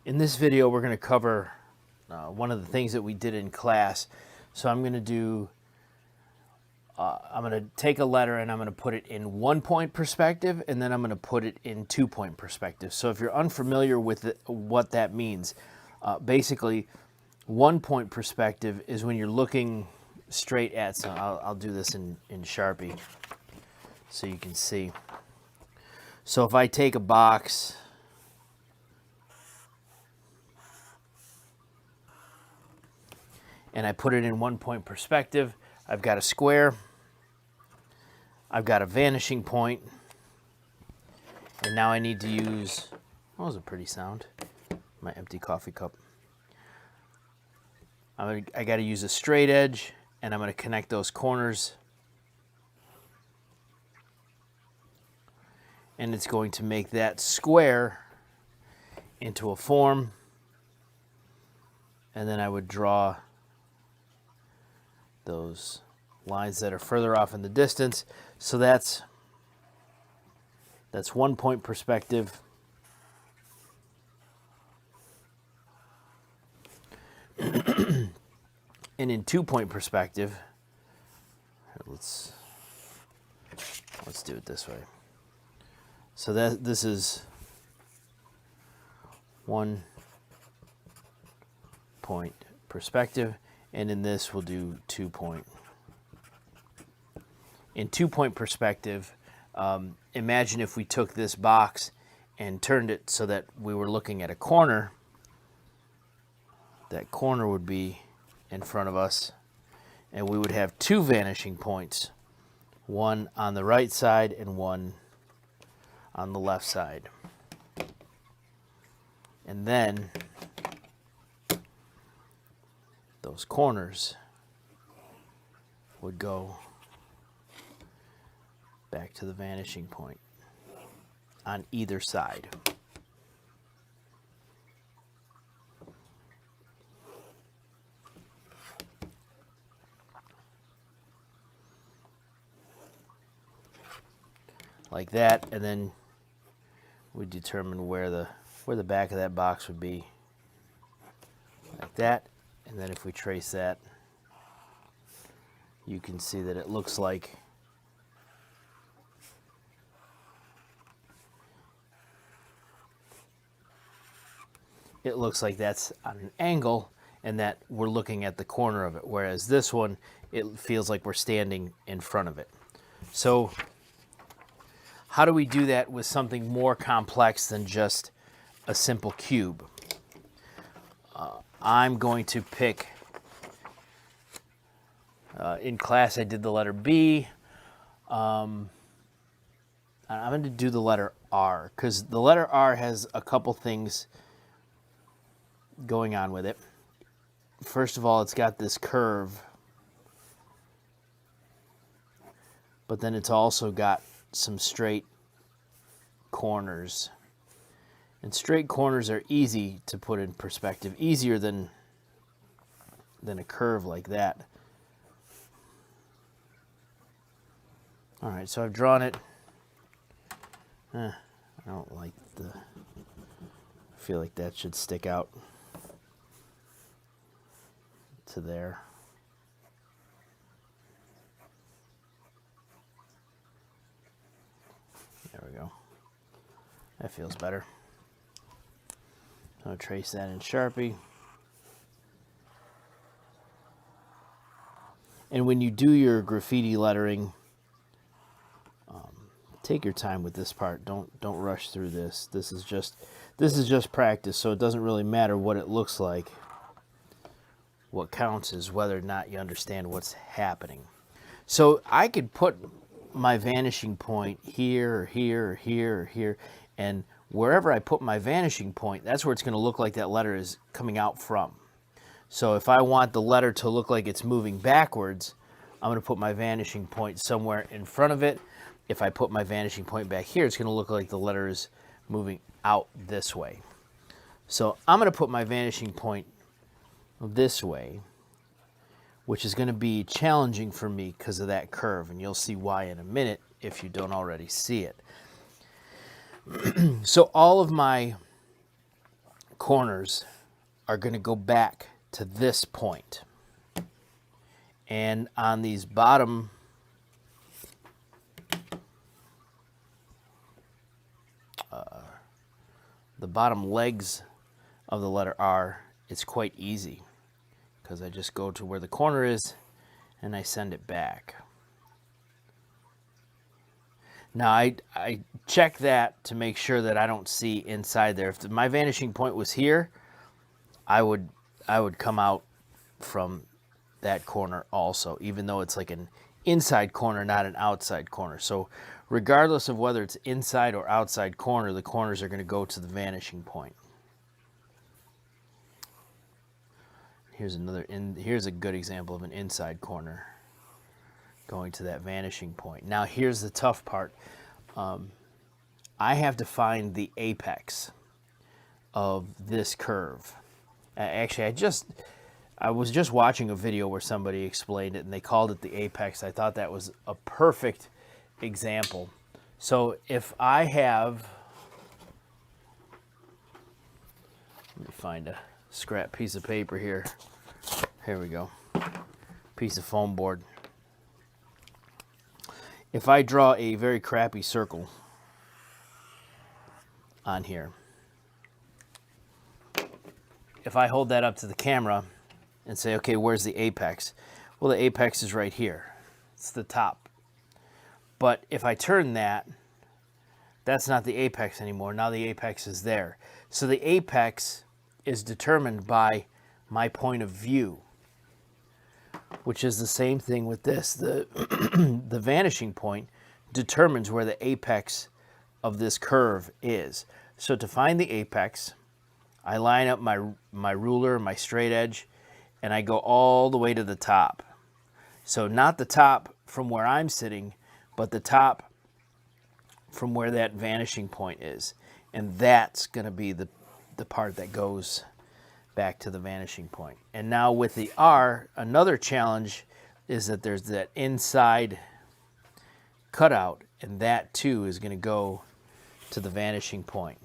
In this video, we're going to cover one of the things that we did in class. So I'm going to take a letter and I'm going to put it in 1-point perspective, and then I'm going to put it in 2-point perspective. So if you're unfamiliar with what that means, basically 1-point perspective is when you're looking straight at something. I'll do this in Sharpie so you can see. So if I take a box and I put it in 1-point perspective, I've got a square, I've got a vanishing point, and now I need to use, that was a pretty sound, my empty coffee cup. I got to use a straight edge, and I'm going to connect those corners, and it's going to make that square into a form, and then I would draw those lines that are further off in the distance. So that's 1-point perspective. And in 2-point perspective, let's do it this way. So this is 1-point perspective, and in this we'll do 2-point. In 2-point perspective, imagine if we took this box and turned it so that we were looking at a corner. That corner would be in front of us, and we would have 2 vanishing points, one on the right side and one on the left side. And then those corners would go back to the vanishing point on either side. Like that, and then we determine where the back of that box would be, like that. And then if we trace that, you can see that it looks like that's on an angle, and that we're looking at the corner of it, whereas this one, it feels like we're standing in front of it. So how do we do that with something more complex than just a simple cube? I'm going to pick, in class I did the letter B. I'm going to do the letter R, because the letter R has a couple things going on with it. First of all, it's got this curve, but then it's also got some straight corners. And straight corners are easy to put in perspective, easier than a curve like that. All right, so I've drawn it. I don't like I feel like that should stick out to there. There we go. That feels better. So I'll trace that in Sharpie. And when you do your graffiti lettering, take your time with this part. Don't rush through this. This is just practice, so it doesn't really matter what it looks like. What counts is whether or not you understand what's happening. So I could put my vanishing point here or here or here or here, and wherever I put my vanishing point, that's where it's going to look like that letter is coming out from. So if I want the letter to look like it's moving backwards, I'm going to put my vanishing point somewhere in front of it. If I put my vanishing point back here, it's going to look like the letter is moving out this way. So I'm going to put my vanishing point this way, which is going to be challenging for me because of that curve, and you'll see why in a minute if you don't already see it. So all of my corners are going to go back to this point. And on these bottom the bottom legs of the letter R, it's quite easy because I just go to where the corner is and I send it back. Now I check that to make sure that I don't see inside there. If my vanishing point was here, I would come out from that corner also, even though it's like an inside corner, not an outside corner. So regardless of whether it's inside or outside corner, the corners are going to go to the vanishing point. Here's here's a good example of an inside corner going to that vanishing point. Now here's the tough part. I have to find the apex of this curve. Actually, I was just watching a video where somebody explained it and they called it the apex. I thought that was a perfect example. So if I have, let me find a scrap piece of paper here. Here we go. Piece of foam board. If I draw a very crappy circle on here, if I hold that up to the camera and say, okay, where's the apex? Well, the apex is right here. It's the top. But if I turn that, that's not the apex anymore. Now the apex is there. So the apex is determined by my point of view, which is the same thing with this. The vanishing point determines where the apex of this curve is. So to find the apex, I line up my ruler, my straight edge, and I go all the way to the top. So not the top from where I'm sitting, but the top from where that vanishing point is. And that's going to be the part that goes back to the vanishing point. And now with the R, another challenge is that there's that inside cutout, and that too is going to go to the vanishing point.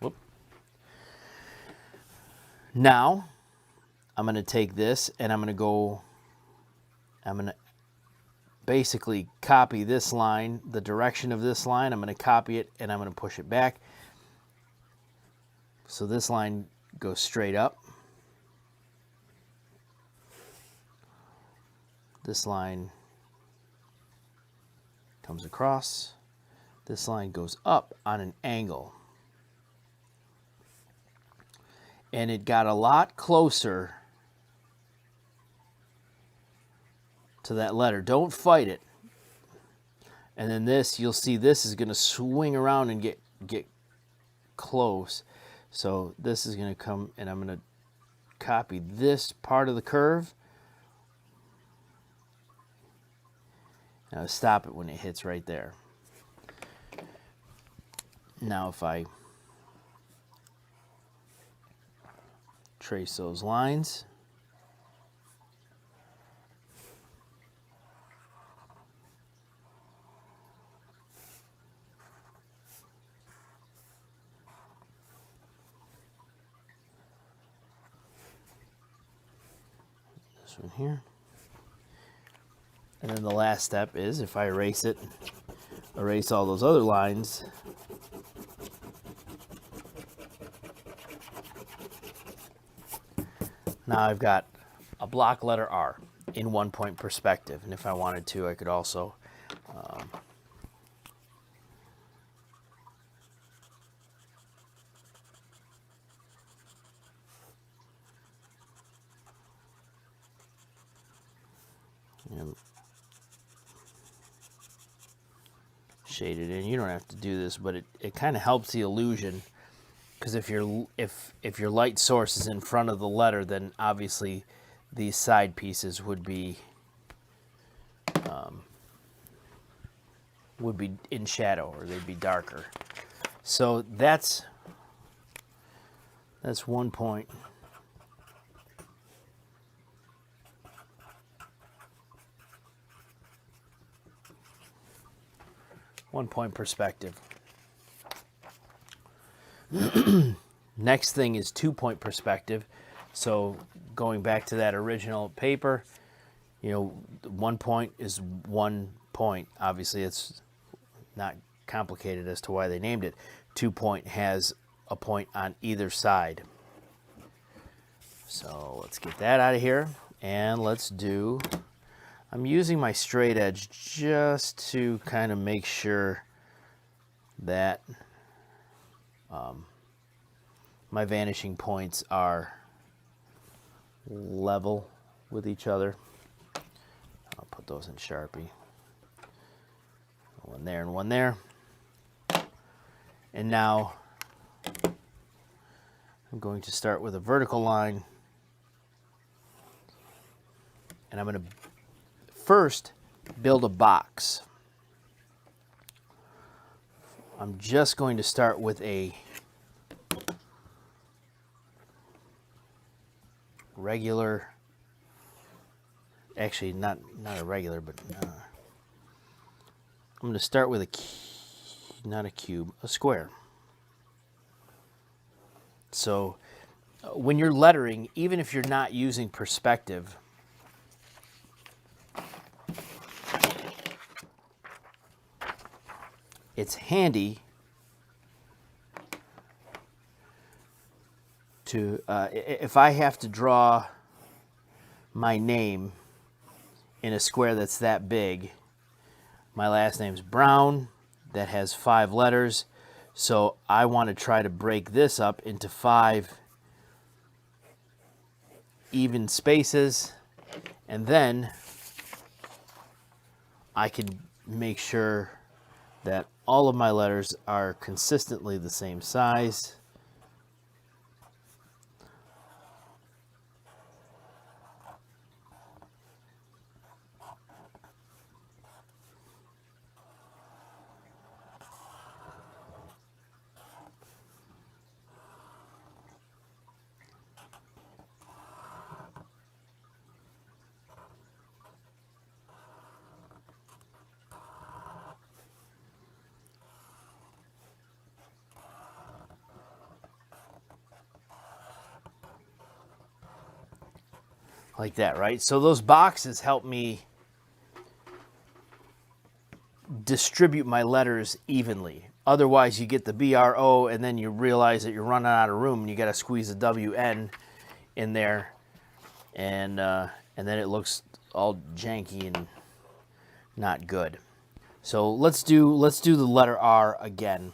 Whoop. Now, I'm going to take this and I'm going to basically copy this line, the direction of this line. I'm going to copy it and I'm going to push it back. So this line goes straight up. This line comes across. This line goes up on an angle. And it got a lot closer to that letter. Don't fight it. And then this, you'll see this is going to swing around and get close. So this is going to come, and I'm going to copy this part of the curve. Now stop it when it hits right there. Now if I trace those lines, this one here. And then the last step is, if I erase it, erase all those other lines, now I've got a block letter R in 1 point perspective. And if I wanted to, I could also shade it in. You don't have to do this, but it kind of helps the illusion, because if your light source is in front of the letter, then obviously these side pieces would be in shadow, or they'd be darker. So that's 1 point. One point perspective. Next thing is 2-point perspective. So going back to that original paper, 1 point is 1 point. Obviously, it's not complicated as to why they named it. 2-point has a point on either side. So let's get that out of here, and I'm using my straight edge just to kind of make sure that my vanishing points are level with each other. I'll put those in Sharpie. One there and one there. And now I'm going to start with a vertical line. And I'm going to first build a box. I'm just going to start with a regular, actually not a regular, but I'm going to start with not a cube, a square. So when you're lettering, even if you're not using perspective, it's handy to, if I have to draw my name in a square that's that big, my last name's Brown, that has 5 letters, so I want to try to break this up into 5 even spaces, and then I can make sure that all of my letters are consistently the same size. Like that, right? So those boxes help me distribute my letters evenly. Otherwise, you get the BRO, and then you realize that you're running out of room, and you got to squeeze a WN in there, and then it looks all janky and not good. So let's do the letter R again.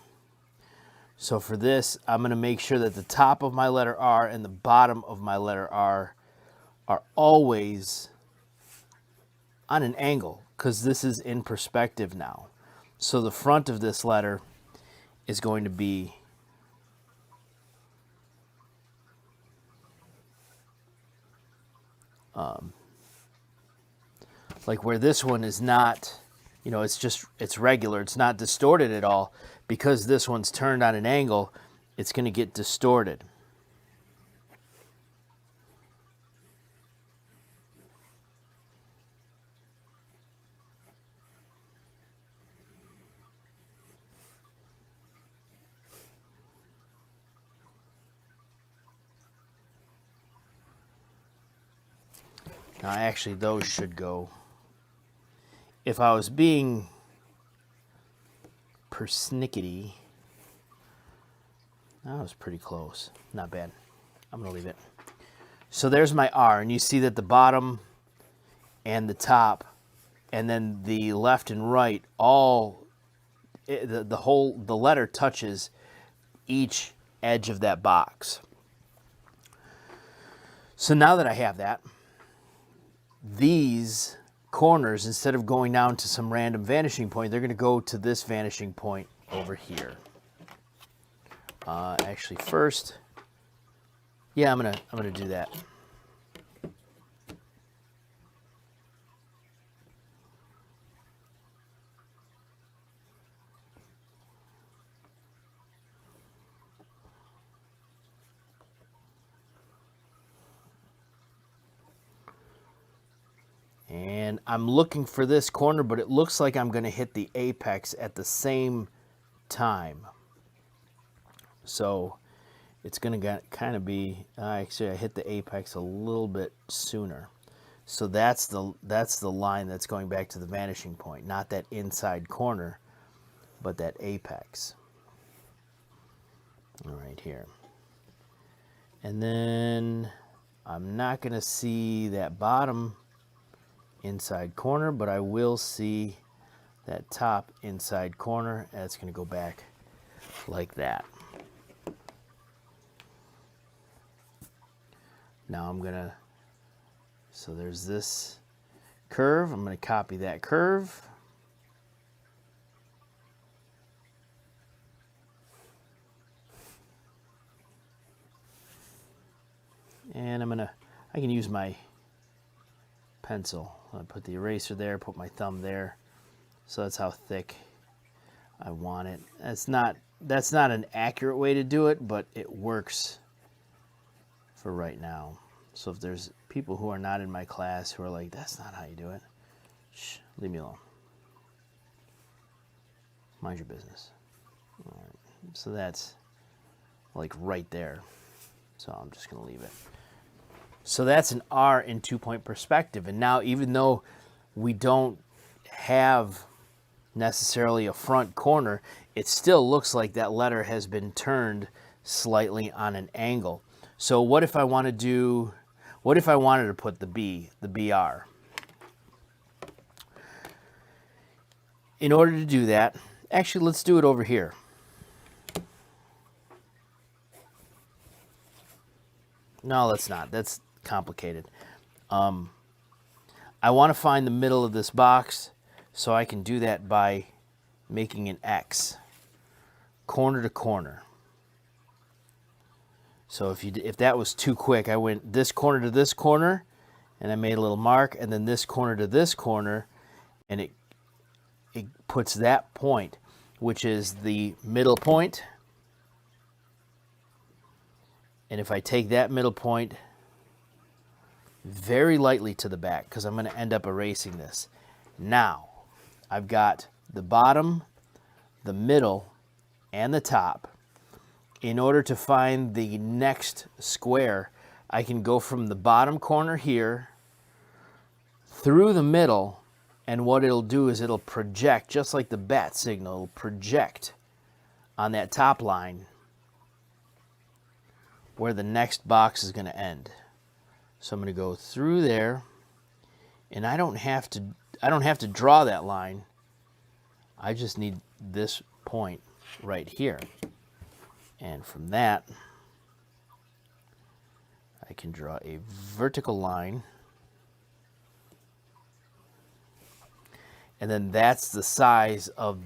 So for this, I'm going to make sure that the top of my letter R and the bottom of my letter R are always on an angle, because this is in perspective now. So the front of this letter is going to be like where this one is not, it's regular, it's not distorted at all. Because this one's turned on an angle, it's going to get distorted. Now, actually, those should go. If I was being persnickety, that was pretty close. Not bad. I'm going to leave it. So there's my R, and you see that the bottom and the top, and then the left and right, the letter touches each edge of that box. So now that I have that, these corners, instead of going down to some random vanishing point, they're going to go to this vanishing point over here. Actually, first, yeah, I'm gonna do that. And I'm looking for this corner, but it looks like I'm going to hit the apex at the same time. So it's going to kind of be, actually I hit the apex a little bit sooner. So that's the line that's going back to the vanishing point, not that inside corner, but that apex. Right here. And then I'm not going to see that bottom inside corner, but I will see that top inside corner. That's going to go back like that. Now I'm going to, so there's this curve. I'm going to copy that curve. And I can use my pencil. I put the eraser there, put my thumb there. So that's how thick I want it. That's not an accurate way to do it, but it works for right now. So if there's people who are not in my class who are like, that's not how you do it, shh, leave me alone. Mind your business. All right. So that's like right there. So I'm just going to leave it. So that's an R in 2-point perspective. And now, even though we don't have necessarily a front corner, it still looks like that letter has been turned slightly on an angle. So what if I want to do, what if I wanted to put the B, the BR? In order to do that, actually, let's do it over here. No, let's not. That's complicated. I want to find the middle of this box, so I can do that by making an X, corner to corner. So if that was too quick, I went this corner to this corner, and I made a little mark, and then this corner to this corner, and it puts that point, which is the middle point. And if I take that middle point very lightly to the back, because I'm going to end up erasing this. Now, I've got the bottom, the middle, and the top. In order to find the next square, I can go from the bottom corner here through the middle, and what it'll do is it'll project, just like the bat signal, it'll project on that top line where the next box is going to end. So I'm going to go through there, and I don't have to draw that line. I just need this point right here. And from that, I can draw a vertical line. And then that's the size of,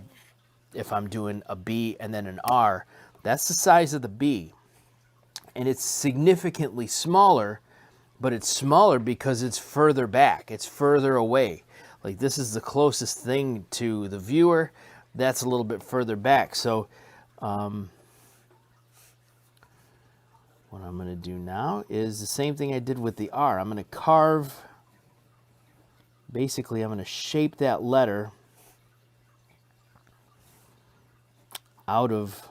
if I'm doing a B and then an R, that's the size of the B. And it's significantly smaller, but it's smaller because it's further back. It's further away. Like, this is the closest thing to the viewer. That's a little bit further back. So what I'm going to do now is the same thing I did with the R. I'm going to carve, basically I'm going to shape that letter out of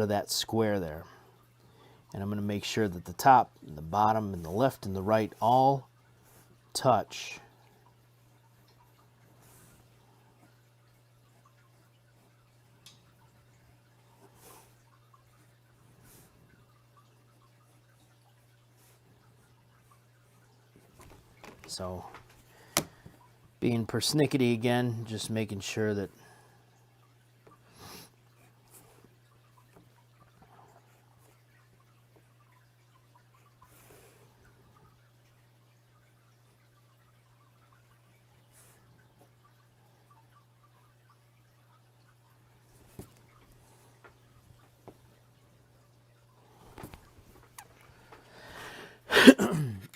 that square there. And I'm going to make sure that the top and the bottom and the left and the right all touch. So, being persnickety again, just making sure that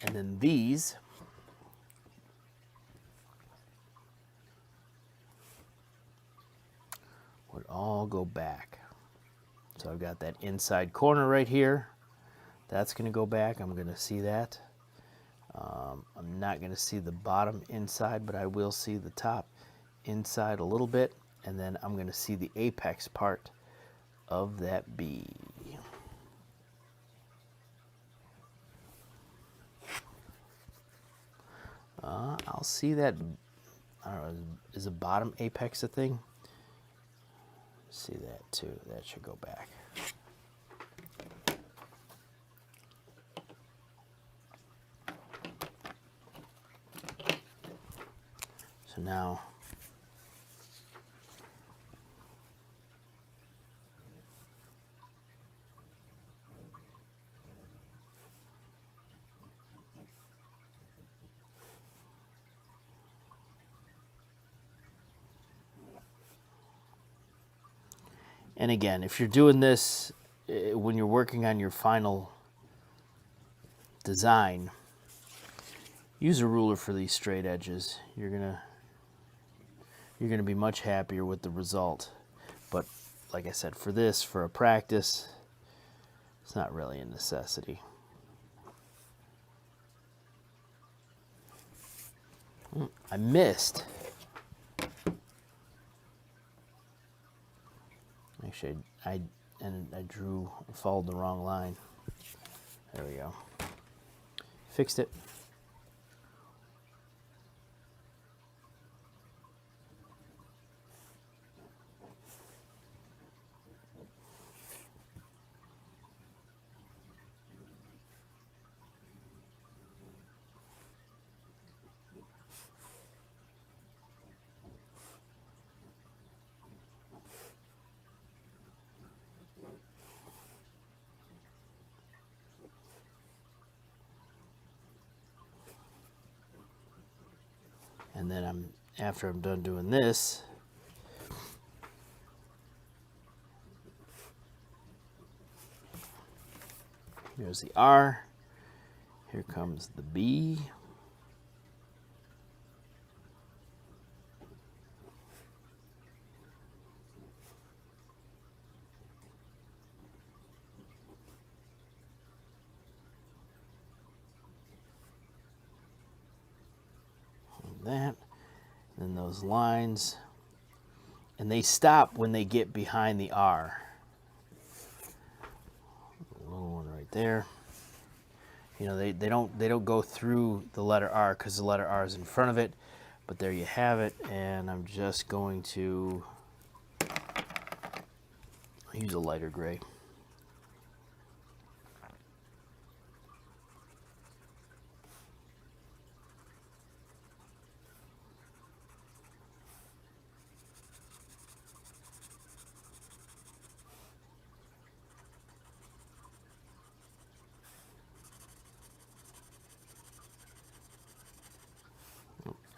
and then these would all go back. So I've got that inside corner right here. That's going to go back. I'm going to see that. I'm not going to see the bottom inside, but I will see the top inside a little bit. and then I'm going to see the apex part of that B. I'll see that, I don't know, is the bottom apex a thing? See that too, that should go back. So now, and again, if you're doing this when you're working on your final design, use a ruler for these straight edges. You're gonna be much happier with the result. But like I said, for this, for a practice, it's not really a necessity. I missed. Actually, I followed the wrong line. There we go. Fixed it. And then after I'm done doing this, here's the R, here comes the B. That, and those lines, and they stop when they get behind the R. A little one right there. You know, they don't go through the letter R because the letter R is in front of it, but there you have it. And I'm just going to use a lighter gray.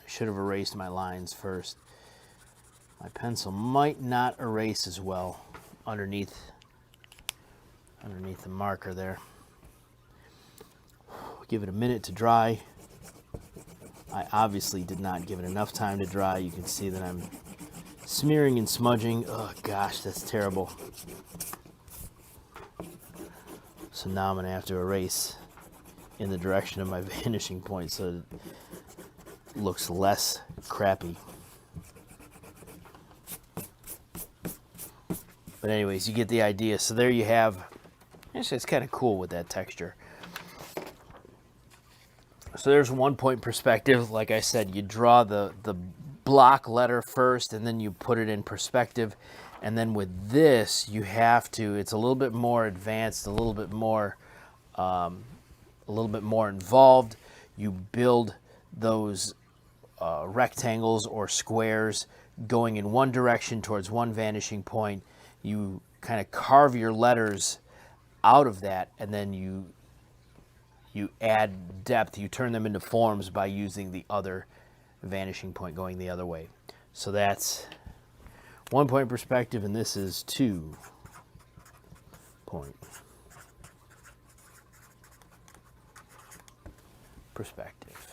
Should have erased my lines first. My pencil might not erase as well underneath the marker there. Give it a minute to dry. I obviously did not give it enough time to dry. You can see that I'm smearing and smudging. Oh gosh, that's terrible. So now I'm going to have to erase in the direction of my vanishing point so it looks less crappy. But anyways, you get the idea. So there you have, actually it's kind of cool with that texture. So there's 1 point perspective. Like I said, you draw the block letter first and then you put it in perspective. And then with this, you have to, it's a little bit more advanced, a little bit more involved. You build those rectangles or squares going in one direction towards one vanishing point. You kind of carve your letters out of that, and then you add depth. You turn them into forms by using the other vanishing point going the other way. So that's 1 point perspective, and this is 2 point perspective.